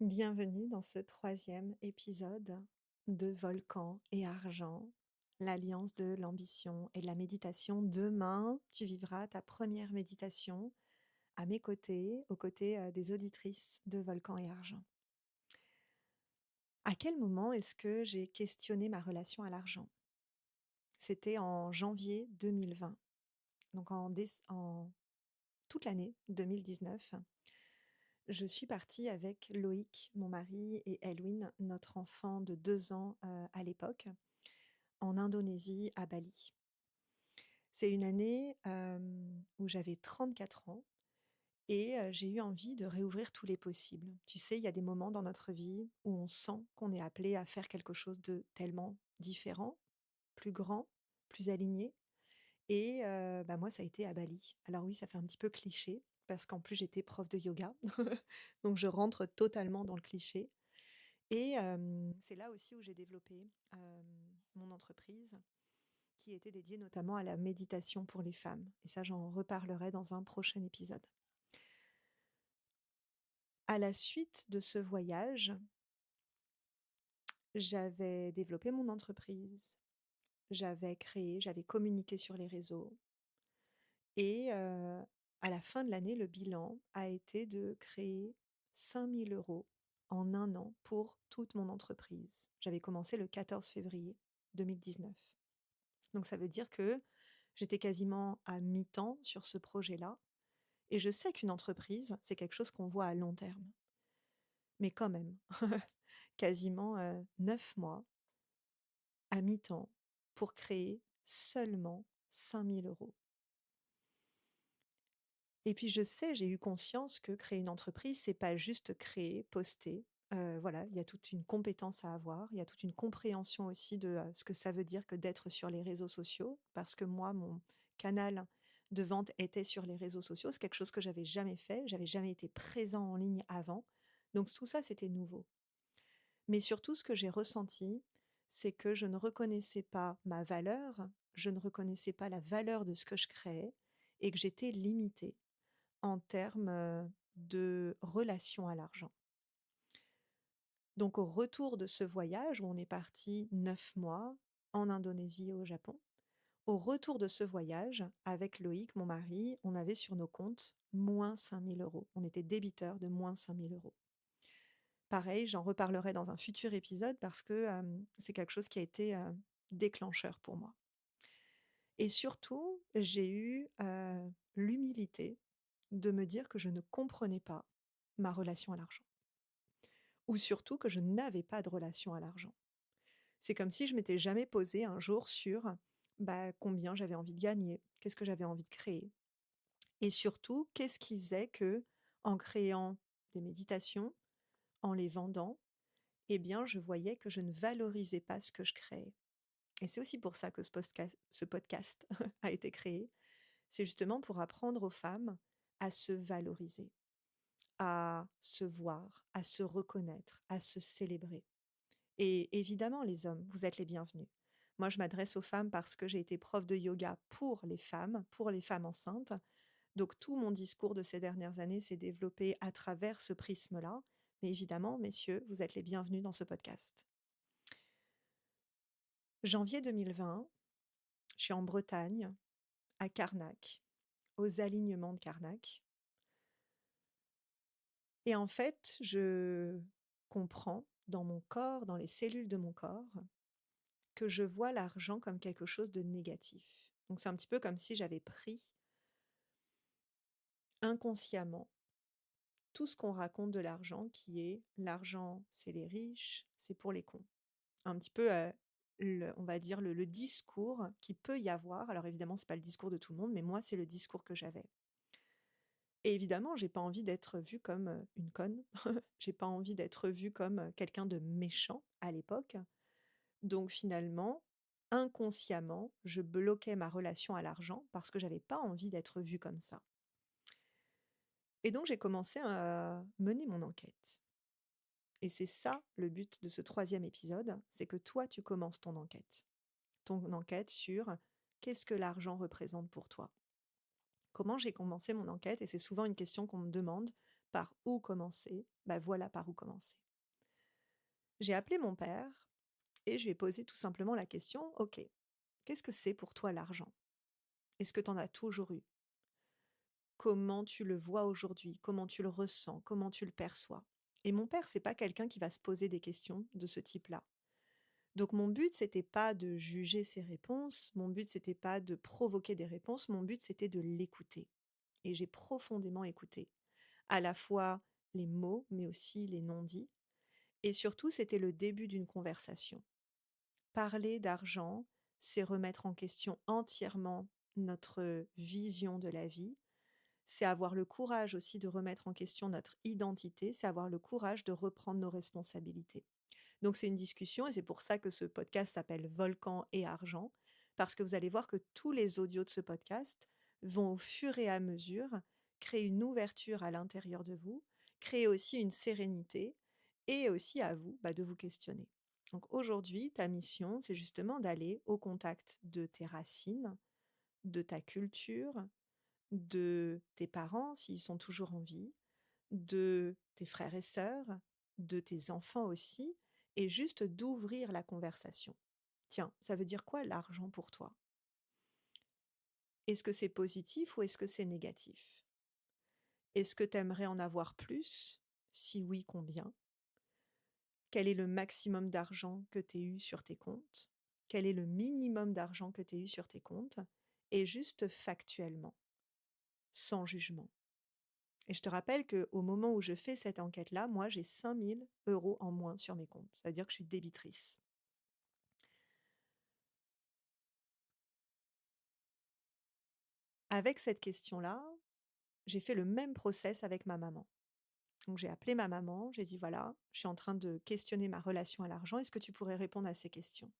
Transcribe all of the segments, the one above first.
Bienvenue dans ce troisième épisode de Volcan et Argent, l'alliance de l'ambition et de la méditation. Demain, tu vivras ta première méditation à mes côtés, aux côtés des auditrices de Volcan et Argent. À quel moment est-ce que j'ai questionné ma relation à l'argent? C'était en janvier 2020, donc en toute l'année 2019. Je suis partie avec Loïc, mon mari, et Elwin, notre enfant de 2 ans, à l'époque, en Indonésie, à Bali. C'est une année, où j'avais 34 ans et j'ai eu envie de réouvrir tous les possibles. Tu sais, il y a des moments dans notre vie où on sent qu'on est appelé à faire quelque chose de tellement différent, plus grand, plus aligné et moi, ça a été à Bali. Alors oui, ça fait un petit peu cliché parce qu'en plus j'étais prof de yoga, donc je rentre totalement dans le cliché. Et c'est là aussi où j'ai développé, mon entreprise qui était dédiée notamment à la méditation pour les femmes et ça, j'en reparlerai dans un prochain épisode. À la suite de ce voyage, j'avais développé mon entreprise, j'avais communiqué sur les réseaux et à la fin de l'année, le bilan a été de créer 5 000 € en 1 an pour toute mon entreprise. J'avais commencé le 14 février 2019. Donc ça veut dire que j'étais quasiment à mi-temps sur ce projet-là et je sais qu'une entreprise, c'est quelque chose qu'on voit à long terme. Mais quand même, quasiment, 9 mois à mi-temps pour créer seulement 5 000 €. Et puis je sais, j'ai eu conscience que créer une entreprise, c'est pas juste créer, poster, voilà, il y a toute une compétence à avoir, il y a toute une compréhension aussi de, ce que ça veut dire que d'être sur les réseaux sociaux. Parce que moi, mon canal de vente était sur les réseaux sociaux. C'est quelque chose que j'avais jamais fait, j'avais jamais été présent en ligne avant. Donc tout ça, c'était nouveau. Mais surtout, ce que j'ai ressenti, c'est que je ne reconnaissais pas ma valeur, je ne reconnaissais pas la valeur de ce que je créais et que j'étais limitée en termes, de relation à l'argent. Donc au retour de ce voyage où on est parti 9 mois en Indonésie et au Japon, au retour de ce voyage, avec Loïc, mon mari, on avait sur nos comptes -5 000 €. On était débiteurs de -5 000 €. Pareil, j'en reparlerai dans un futur épisode parce que, c'est quelque chose qui a été, déclencheur pour moi. Et surtout, j'ai eu, l'humilité de me dire que je ne comprenais pas ma relation à l'argent. Ou surtout que je n'avais pas de relation à l'argent. C'est comme si je m'étais jamais posée un jour sur, combien j'avais envie de gagner, qu'est-ce que j'avais envie de créer et surtout, qu'est-ce qui faisait que, en créant des méditations, en les vendant, eh bien, je voyais que je ne valorisais pas ce que je créais. Et c'est aussi pour ça que ce podcast a été créé. C'est justement pour apprendre aux femmes à se valoriser, à se voir, à se reconnaître, à se célébrer. Et évidemment, les hommes, vous êtes les bienvenus. Moi, je m'adresse aux femmes parce que j'ai été prof de yoga pour les femmes enceintes. Donc, tout mon discours de ces dernières années s'est développé à travers ce prisme-là. Mais évidemment, messieurs, vous êtes les bienvenus dans ce podcast. Janvier 2020, je suis en Bretagne, à Carnac, aux alignements de Carnac. Et en fait, je comprends dans mon corps, dans les cellules de mon corps, que je vois l'argent comme quelque chose de négatif. Donc c'est un petit peu comme si j'avais pris inconsciemment tout ce qu'on raconte de l'argent qui est: l'argent, c'est les riches, c'est pour les cons. Un petit peu, on va dire le discours qui peut y avoir. Alors évidemment, c'est pas le discours de tout le monde, mais moi, c'est le discours que j'avais. Et évidemment, j'ai pas envie d'être vue comme, une conne. J'ai pas envie d'être vue comme, quelqu'un de méchant à l'époque. Donc finalement, inconsciemment, je bloquais ma relation à l'argent parce que j'avais pas envie d'être vue comme ça. Et donc j'ai commencé à mener mon enquête. Et c'est ça le but de ce troisième épisode, c'est que toi tu commences ton enquête. Ton enquête sur qu'est-ce que l'argent représente pour toi? Comment j'ai commencé mon enquête? Et c'est souvent une question qu'on me demande par où commencer, bah voilà par où commencer. J'ai appelé mon père et je lui ai posé tout simplement la question: «OK, qu'est-ce que c'est pour toi l'argent? Est-ce que tu en as toujours eu? Comment tu le vois aujourd'hui? Comment tu le ressens? Comment tu le perçois?» Et mon père, c'est pas quelqu'un qui va se poser des questions de ce type-là. Donc mon but, c'était pas de juger ses réponses, mon but, c'était pas de provoquer des réponses, mon but, c'était de l'écouter. Et j'ai profondément écouté, à la fois les mots, mais aussi les non-dits. Et surtout, c'était le début d'une conversation. Parler d'argent, c'est remettre en question entièrement notre vision de la vie. C'est avoir le courage aussi de remettre en question notre identité, c'est avoir le courage de reprendre nos responsabilités. Donc c'est une discussion et c'est pour ça que ce podcast s'appelle Volcan et argent, parce que vous allez voir que tous les audios de ce podcast vont au fur et à mesure créer une ouverture à l'intérieur de vous, créer aussi une sérénité et aussi à vous de vous questionner. Donc aujourd'hui, ta mission, c'est justement d'aller au contact de tes racines, de ta culture, de tes parents s'ils sont toujours en vie, de tes frères et sœurs, de tes enfants aussi, et juste d'ouvrir la conversation. Tiens, ça veut dire quoi l'argent pour toi? Est-ce que c'est positif ou est-ce que c'est négatif? Est-ce que tu aimerais en avoir plus? Si oui, combien? Quel est le maximum d'argent que tu aies eu sur tes comptes? Quel est le minimum d'argent que tu aies eu sur tes comptes? Et juste factuellement, sans jugement. Et je te rappelle qu'au moment où je fais cette enquête-là, moi, j'ai 5 000 € en moins sur mes comptes. Ça veut dire que je suis débitrice. Avec cette question-là, j'ai fait le même process avec ma maman. Donc j'ai appelé ma maman, j'ai dit: «Voilà, je suis en train de questionner ma relation à l'argent, est-ce que tu pourrais répondre à ces questions?»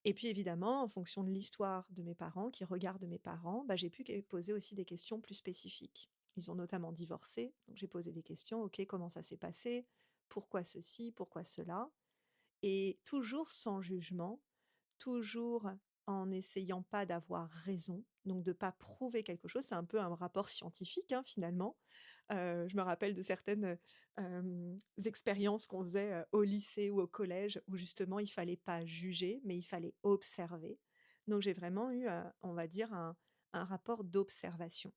Et puis évidemment, en fonction de l'histoire de mes parents, qui regardent mes parents, j'ai pu poser aussi des questions plus spécifiques. Ils ont notamment divorcé, donc j'ai posé des questions: «OK, comment ça s'est passé? Pourquoi ceci? Pourquoi cela?» Et toujours sans jugement, toujours en n'essayant pas d'avoir raison, donc de pas prouver quelque chose. C'est un peu un rapport scientifique, hein, finalement. Je me rappelle de certaines, expériences qu'on faisait, au lycée ou au collège où justement il fallait pas juger, mais il fallait observer. Donc j'ai vraiment eu, on va dire un rapport d'observation.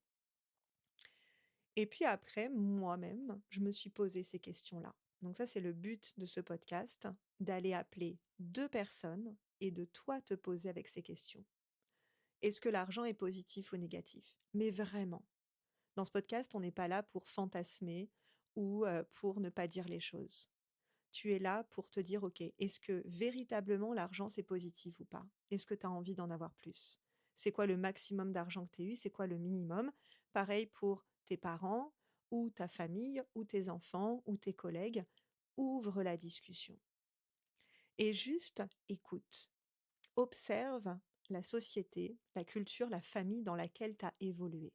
Et puis après, moi-même, je me suis posé ces questions-là. Donc ça, c'est le but de ce podcast, d'aller appeler 2 personnes et de toi te poser avec ces questions. Est-ce que l'argent est positif ou négatif? Mais vraiment. Dans ce podcast, on n'est pas là pour fantasmer ou pour ne pas dire les choses. Tu es là pour te dire: «OK, est-ce que véritablement l'argent c'est positif ou pas? Est-ce que tu as envie d'en avoir plus? C'est quoi le maximum d'argent que tu as eu? C'est quoi le minimum?» Pareil pour tes parents ou ta famille ou tes enfants ou tes collègues. Ouvre la discussion et juste écoute. Observe la société, la culture, la famille dans laquelle tu as évolué.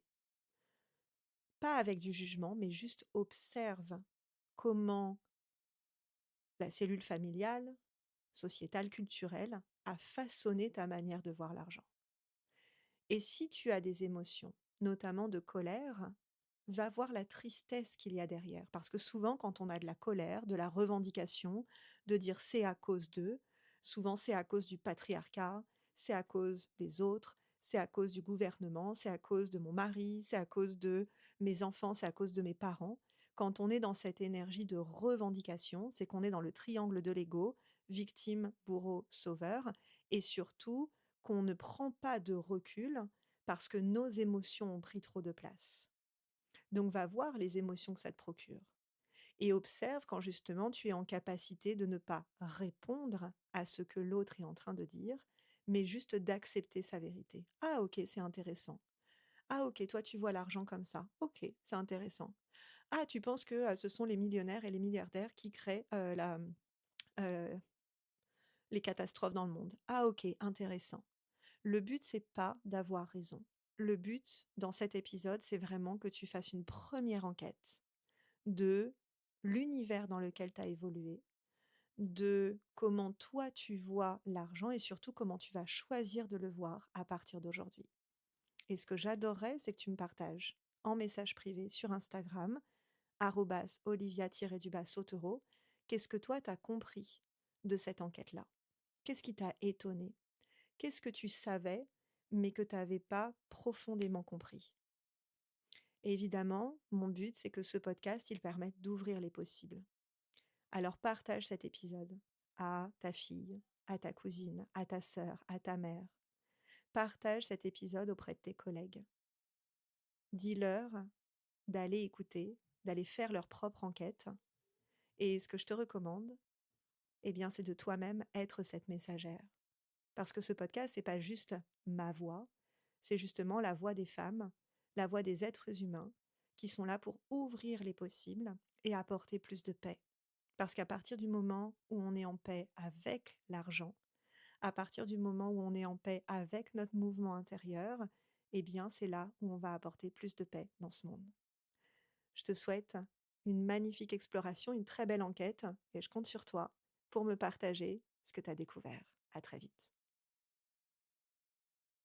Pas avec du jugement, mais juste observe comment la cellule familiale, sociétale, culturelle, a façonné ta manière de voir l'argent. Et si tu as des émotions, notamment de colère, va voir la tristesse qu'il y a derrière. Parce que souvent, quand on a de la colère, de la revendication, de dire c'est à cause d'eux, souvent c'est à cause du patriarcat, c'est à cause des autres, c'est à cause du gouvernement, c'est à cause de mon mari, c'est à cause de mes enfants, c'est à cause de mes parents. Quand on est dans cette énergie de revendication, c'est qu'on est dans le triangle de l'ego, victime, bourreau, sauveur, et surtout qu'on ne prend pas de recul parce que nos émotions ont pris trop de place. Donc va voir les émotions que ça te procure et observe quand justement tu es en capacité de ne pas répondre à ce que l'autre est en train de dire, mais juste d'accepter sa vérité. Ah OK, c'est intéressant. Ah OK, toi tu vois l'argent comme ça. OK, c'est intéressant. Ah, tu penses que ce sont les millionnaires et les milliardaires qui créent euh, les catastrophes dans le monde. Ah OK, intéressant. Le but, c'est pas d'avoir raison. Le but, dans cet épisode, c'est vraiment que tu fasses une première enquête de l'univers dans lequel tu as évolué, de comment toi tu vois l'argent et surtout comment tu vas choisir de le voir à partir d'aujourd'hui. Et ce que j'adorerais, c'est que tu me partages. en message privé sur Instagram, arrobas olivia-sautereau. Qu'est-ce que toi, tu as compris de cette enquête-là? Qu'est-ce qui t'a étonné? Qu'est-ce que tu savais, mais que tu n'avais pas profondément compris? Et évidemment, mon but, c'est que ce podcast, il permette d'ouvrir les possibles. Alors partage cet épisode à ta fille, à ta cousine, à ta sœur, à ta mère. Partage cet épisode auprès de tes collègues. Dis-leur d'aller écouter, d'aller faire leur propre enquête. Et ce que je te recommande, eh bien, c'est de toi-même être cette messagère. Parce que ce podcast, c'est pas juste ma voix, c'est justement la voix des femmes, la voix des êtres humains qui sont là pour ouvrir les possibles et apporter plus de paix. Parce qu'à partir du moment où on est en paix avec l'argent, à partir du moment où on est en paix avec notre mouvement intérieur, eh bien, c'est là où on va apporter plus de paix dans ce monde. Je te souhaite une magnifique exploration, une très belle enquête et je compte sur toi pour me partager ce que tu as découvert. À très vite.